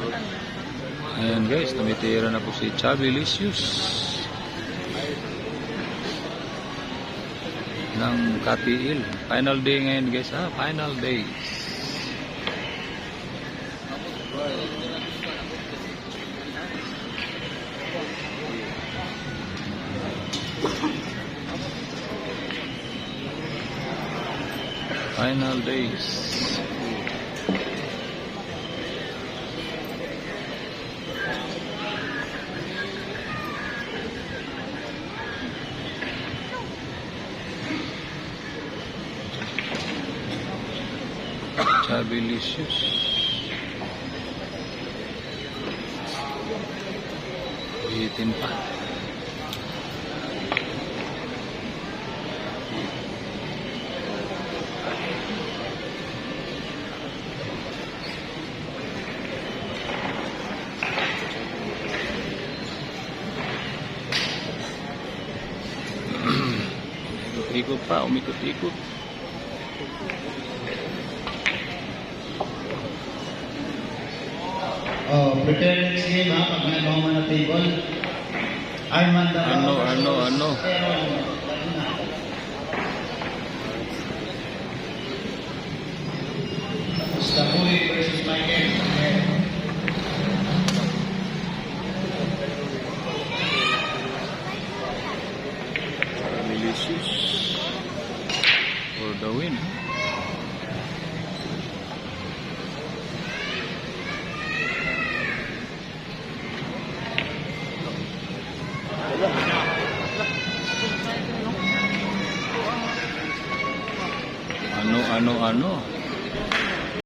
Ayan guys, tumitira na po si Chubby Licious ng Katiil. Final day ngayon guys ha, final days. Final days. Chubby Licious. Hitin pa. Ikot pa, umikot-ikot. Oh, prepare next game ha, pag may mga na table. Ano. Stapoy versus Michael. Licious for the win. Ano.